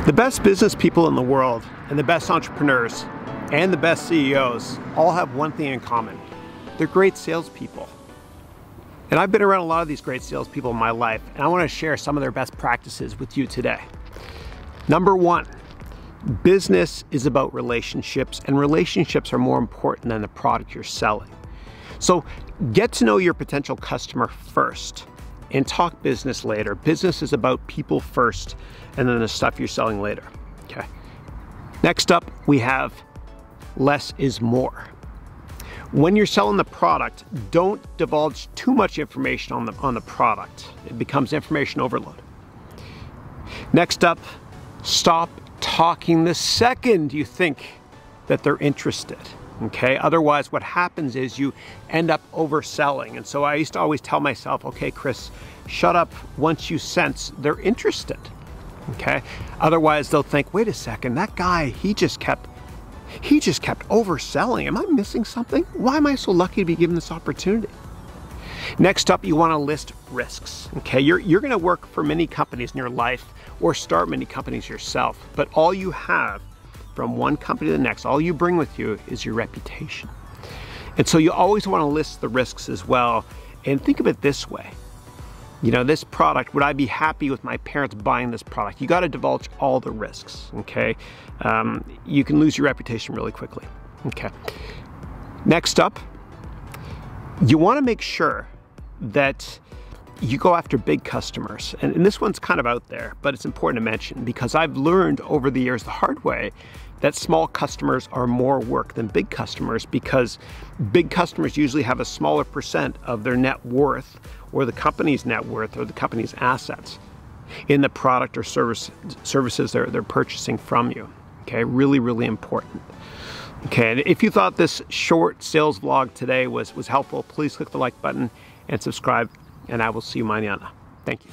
The best business people in the world, and the best entrepreneurs, and the best CEOs all have one thing in common. They're great salespeople. And I've been around a lot of these great salespeople in my life, and I want to share some of their best practices with you today. Number one, business is about relationships, and relationships are more important than the product you're selling. So get to know your potential customer first and talk business later. Business is about people first, and then the stuff you're selling later, okay? Next up, we have less is more. When you're selling the product, don't divulge too much information on the product. It becomes information overload. Next up, stop talking the second you think that they're interested, okay? Otherwise, what happens is you end up overselling. And so I used to always tell myself, okay, Chris, shut up once you sense they're interested, okay? Otherwise, they'll think, wait a second, that guy, he just kept overselling. Am I missing something? Why am I so lucky to be given this opportunity? Next up, you want to list risks, okay? You're going to work for many companies in your life or start many companies yourself, but all you have from one company to the next, all you bring with you is your reputation. And so you always want to list the risks as well, and think of it this way. You know, this product, would I be happy with my parents buying this product? You got to divulge all the risks, okay? You can lose your reputation really quickly, okay? Next up, you want to make sure that you go after big customers. And this one's kind of out there, but it's important to mention because I've learned over the years the hard way that small customers are more work than big customers because big customers usually have a smaller percent of their net worth or the company's net worth or the company's assets in the product or services they're purchasing from you. Okay, really, really important. Okay, and if you thought this short sales vlog today was helpful, please click the like button and subscribe, and I will see you mañana. Thank you.